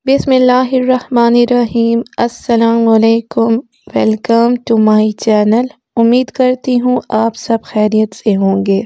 بسم اللہ الرحمن الرحیم۔ السلام علیکم، ویلکم ٹو مائی چینل۔ امید کرتی ہوں آپ سب خیریت سے ہوں گے۔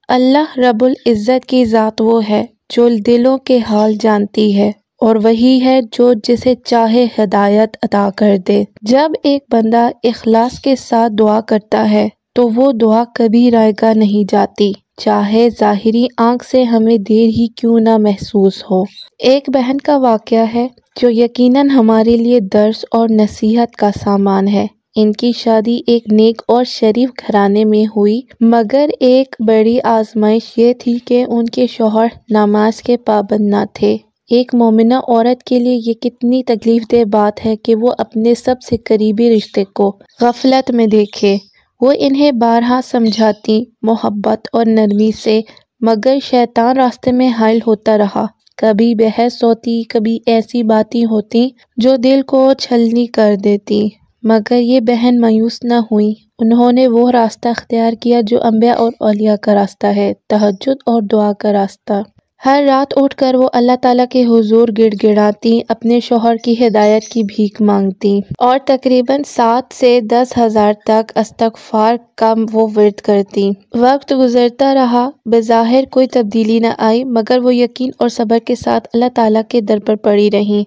اللہ رب العزت کی ذات وہ ہے جو دلوں کے حال جانتی ہے اور وہی ہے جو جسے چاہے ہدایت عطا کر دے۔ جب ایک بندہ اخلاص کے ساتھ دعا کرتا ہے تو وہ دعا کبھی رائگاں نہیں جاتی، چاہے ظاہری آنکھ سے ہمیں دیر ہی کیوں نہ محسوس ہو۔ ایک بہن کا واقعہ ہے جو یقیناً ہمارے لیے درس اور نصیحت کا سامان ہے۔ ان کی شادی ایک نیک اور شریف گھرانے میں ہوئی، مگر ایک بڑی آزمائش یہ تھی کہ ان کے شوہر نماز کے پابند نہ تھے۔ ایک مومنہ عورت کے لیے یہ کتنی تکلیف دہ بات ہے کہ وہ اپنے سب سے قریبی رشتے کو غفلت میں دیکھے۔ وہ انہیں بارہا سمجھاتی محبت اور نرمی سے، مگر شیطان راستے میں حائل ہوتا رہا۔ کبھی بحث ہوتی، کبھی ایسی باتیں ہوتی جو دل کو چھلنی کر دیتی، مگر یہ بہن مایوس نہ ہوئی۔ انہوں نے وہ راستہ اختیار کیا جو انبیاء اور اولیاء کا راستہ ہے، تہجد اور دعا کا راستہ۔ ہر رات اٹھ کر وہ اللہ تعالیٰ کے حضور گڑ گڑاتی، اپنے شوہر کی ہدایت کی بھیک مانگتی اور تقریباً 7 سے 10,000 تک استغفار کا وہ ورد کرتی۔ وقت گزرتا رہا، بظاہر کوئی تبدیلی نہ آئی، مگر وہ یقین اور صبر کے ساتھ اللہ تعالیٰ کے در پر پڑی رہیں۔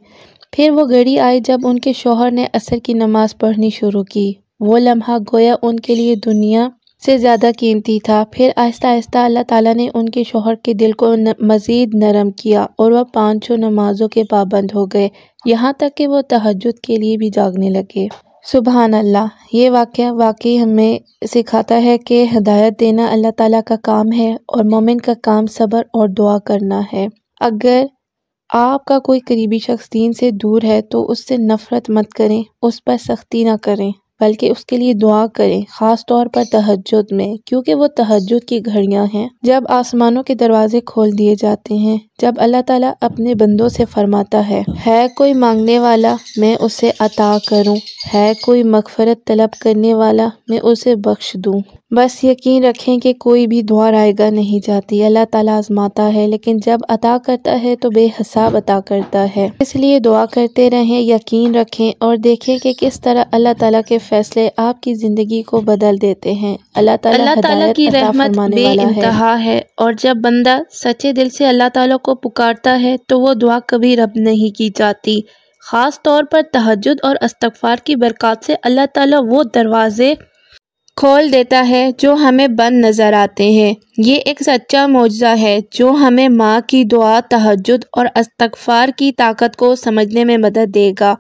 پھر وہ گھڑی آئی جب ان کے شوہر نے عصر کی نماز پڑھنی شروع کی۔ وہ لمحہ گویا ان کے لیے دنیا سے زیادہ قیمتی تھا۔ پھر آہستہ آہستہ اللہ تعالیٰ نے ان کے شوہر کے دل کو مزید نرم کیا اور وہ 5 نمازوں کے پابند ہو گئے، یہاں تک کہ وہ تہجد کے لیے بھی جاگنے لگے۔ سبحان اللہ! یہ واقعہ واقعی ہمیں سکھاتا ہے کہ ہدایت دینا اللہ تعالیٰ کا کام ہے اور مومن کا کام صبر اور دعا کرنا ہے۔ اگر آپ کا کوئی قریبی شخص دین سے دور ہے تو اس سے نفرت مت کریں، اس پر سختی نہ کریں، بلکہ اس کے لیے دعا کریں، خاص طور پر تہجد میں، کیونکہ وہ تہجد کی گھڑیاں ہیں جب آسمانوں کے دروازے کھول دیے جاتے ہیں، جب اللہ تعالیٰ اپنے بندوں سے فرماتا ہے کوئی مانگنے والا میں اسے عطا کروں، ہے کوئی مغفرت طلب کرنے والا میں اسے بخش دوں۔ بس یقین رکھیں کہ کوئی بھی دعا رائگاں نہیں جاتی، اللہ تعالیٰ آزماتا ہے، لیکن جب عطا کرتا ہے تو بے حساب عطا کرتا ہے۔ اس لیے دعا کرتے رہیں، یقین رکھیں اور دیکھیں کہ کس طرح اللہ تعالیٰ کے فیصلے آپ کی زندگی کو بدل دیتے ہیں۔ اللہ تعالیٰ کی رحمت بے انتہا ہے، اور جب بندہ سچے دل سے اللہ تعالیٰ کو پکارتا ہے تو وہ دعا کبھی رد نہیں کی جاتی۔ خاص طور پر تہجد اور استغفار کی برکات سے اللہ تعالیٰ وہ دروازے کھول دیتا ہے جو ہمیں بند نظر آتے ہیں۔ یہ ایک سچا معجزہ ہے جو ہمیں ماں کی دعا، تہجد اور استغفار کی طاقت کو سمجھنے میں مدد دے گا۔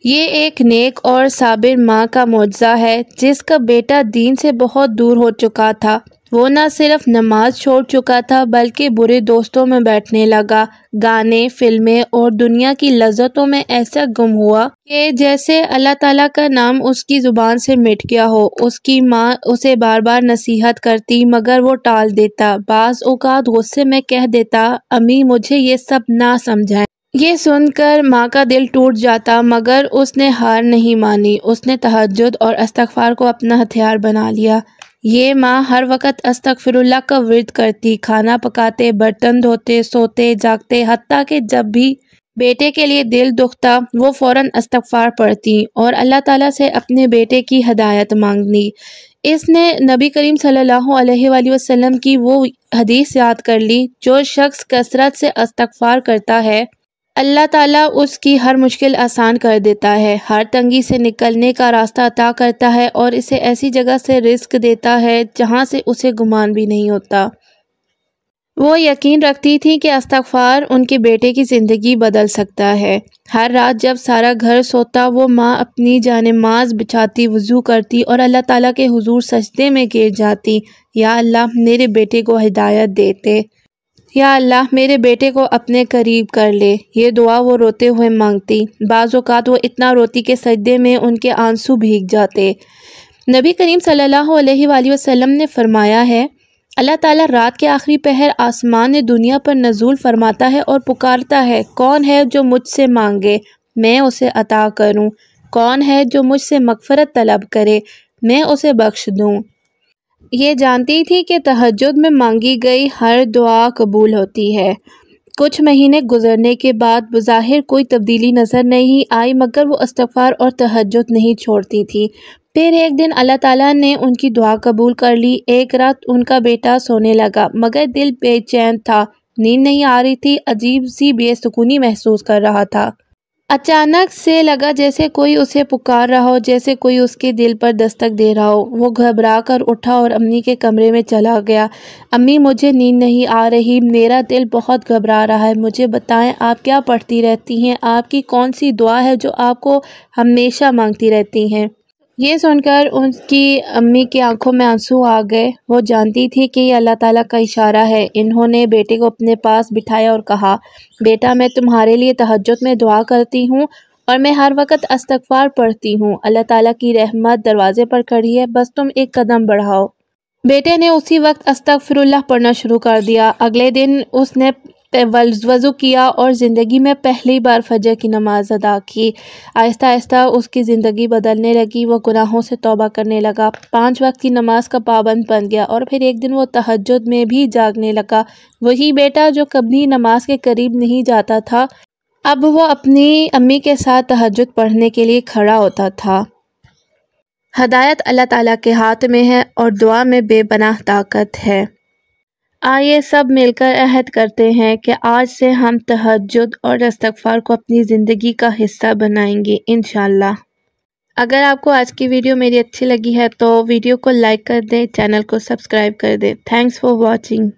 یہ ایک نیک اور صابر ماں کا معجزہ ہے جس کا بیٹا دین سے بہت دور ہو چکا تھا۔ وہ نہ صرف نماز چھوڑ چکا تھا بلکہ برے دوستوں میں بیٹھنے لگا، گانے، فلمیں اور دنیا کی لذتوں میں ایسا گم ہوا کہ جیسے اللہ تعالیٰ کا نام اس کی زبان سے مٹ گیا ہو۔ اس کی ماں اسے بار بار نصیحت کرتی مگر وہ ٹال دیتا، بعض اوقات غصے میں کہہ دیتا، امی مجھے یہ سب نہ سمجھائیں۔ یہ سن کر ماں کا دل ٹوٹ جاتا، مگر اس نے ہار نہیں مانی۔ اس نے تہجد اور استغفار کو اپنا ہتھیار بنا لیا۔ یہ ماں ہر وقت استغفر اللہ کا ورد کرتی، کھانا پکاتے، برتن دھوتے، سوتے جاگتے، حتیٰ کہ جب بھی بیٹے کے لیے دل دکھتا وہ فوراً استغفار پڑھتی اور اللہ تعالیٰ سے اپنے بیٹے کی ہدایت مانگنی۔ اس نے نبی کریم صلی اللہ علیہ وآلہ وسلم کی وہ حدیث یاد کر لی، جو شخص کثرت سے استغفار کرتا ہے اللہ تعالیٰ اس کی ہر مشکل آسان کر دیتا ہے، ہر تنگی سے نکلنے کا راستہ عطا کرتا ہے اور اسے ایسی جگہ سے رزق دیتا ہے جہاں سے اسے گمان بھی نہیں ہوتا۔ وہ یقین رکھتی تھی کہ استغفار ان کے بیٹے کی زندگی بدل سکتا ہے۔ ہر رات جب سارا گھر سوتا وہ ماں اپنی جانماز بچھاتی، وضو کرتی اور اللہ تعالیٰ کے حضور سجدے میں گر جاتی، یا اللہ میرے بیٹے کو ہدایت دیتے، یا اللہ میرے بیٹے کو اپنے قریب کر لے۔ یہ دعا وہ روتے ہوئے مانگتی، بعض اوقات وہ اتنا روتی کہ سجدے میں ان کے آنسو بھیگ جاتے۔ نبی کریم صلی اللہ علیہ وآلہ وسلم نے فرمایا ہے، اللہ تعالیٰ رات کے آخری پہر آسمان دنیا پر نزول فرماتا ہے اور پکارتا ہے، کون ہے جو مجھ سے مانگے میں اسے عطا کروں، کون ہے جو مجھ سے مغفرت طلب کرے میں اسے بخش دوں۔ یہ جانتی تھی کہ تہجد میں مانگی گئی ہر دعا قبول ہوتی ہے۔ کچھ مہینے گزرنے کے بعد بظاہر کوئی تبدیلی نظر نہیں آئی، مگر وہ استغفار اور تہجد نہیں چھوڑتی تھی۔ پھر ایک دن اللہ تعالیٰ نے ان کی دعا قبول کر لی۔ ایک رات ان کا بیٹا سونے لگا مگر دل بے چین تھا، نیند نہیں آ رہی تھی، عجیب سی بے سکونی محسوس کر رہا تھا۔ اچانک سے لگا جیسے کوئی اسے پکار رہا ہو، جیسے کوئی اس کے دل پر دستک دے رہا ہو۔ وہ گھبرا کر اٹھا اور امی کے کمرے میں چلا گیا۔ امی، مجھے نیند نہیں آ رہی، میرا دل بہت گھبرا رہا ہے، مجھے بتائیں آپ کیا پڑھتی رہتی ہیں، آپ کی کون سی دعا ہے جو آپ کو ہمیشہ مانگتی رہتی ہیں؟ یہ سن کر ان کی امی کی آنکھوں میں آنسو آ گئے۔ وہ جانتی تھی کہ یہ اللہ تعالیٰ کا اشارہ ہے۔ انہوں نے بیٹے کو اپنے پاس بٹھایا اور کہا، بیٹا، میں تمہارے لیے تہجد میں دعا کرتی ہوں اور میں ہر وقت استغفار پڑھتی ہوں۔ اللہ تعالیٰ کی رحمت دروازے پر کھڑی ہے، بس تم ایک قدم بڑھاؤ۔ بیٹے نے اسی وقت استغفر اللہ پڑھنا شروع کر دیا۔ اگلے دن اس نے وضو کیا اور زندگی میں پہلی بار فجر کی نماز ادا کی۔ آہستہ آہستہ اس کی زندگی بدلنے لگی، وہ گناہوں سے توبہ کرنے لگا، 5 وقت کی نماز کا پابند بن گیا اور پھر ایک دن وہ تہجد میں بھی جاگنے لگا۔ وہی بیٹا جو کبھی نماز کے قریب نہیں جاتا تھا، اب وہ اپنی امی کے ساتھ تہجد پڑھنے کے لیے کھڑا ہوتا تھا۔ ہدایت اللہ تعالیٰ کے ہاتھ میں ہے اور دعا میں بے پناہ طاقت ہے۔ آئیے سب مل کر عہد کرتے ہیں کہ آج سے ہم تہجد اور استغفار کو اپنی زندگی کا حصہ بنائیں گے انشاءاللہ۔ اگر آپ کو آج کی ویڈیو میری اچھی لگی ہے تو ویڈیو کو لائک کر دیں، چینل کو سبسکرائب کر دیں۔ Thanks for watching.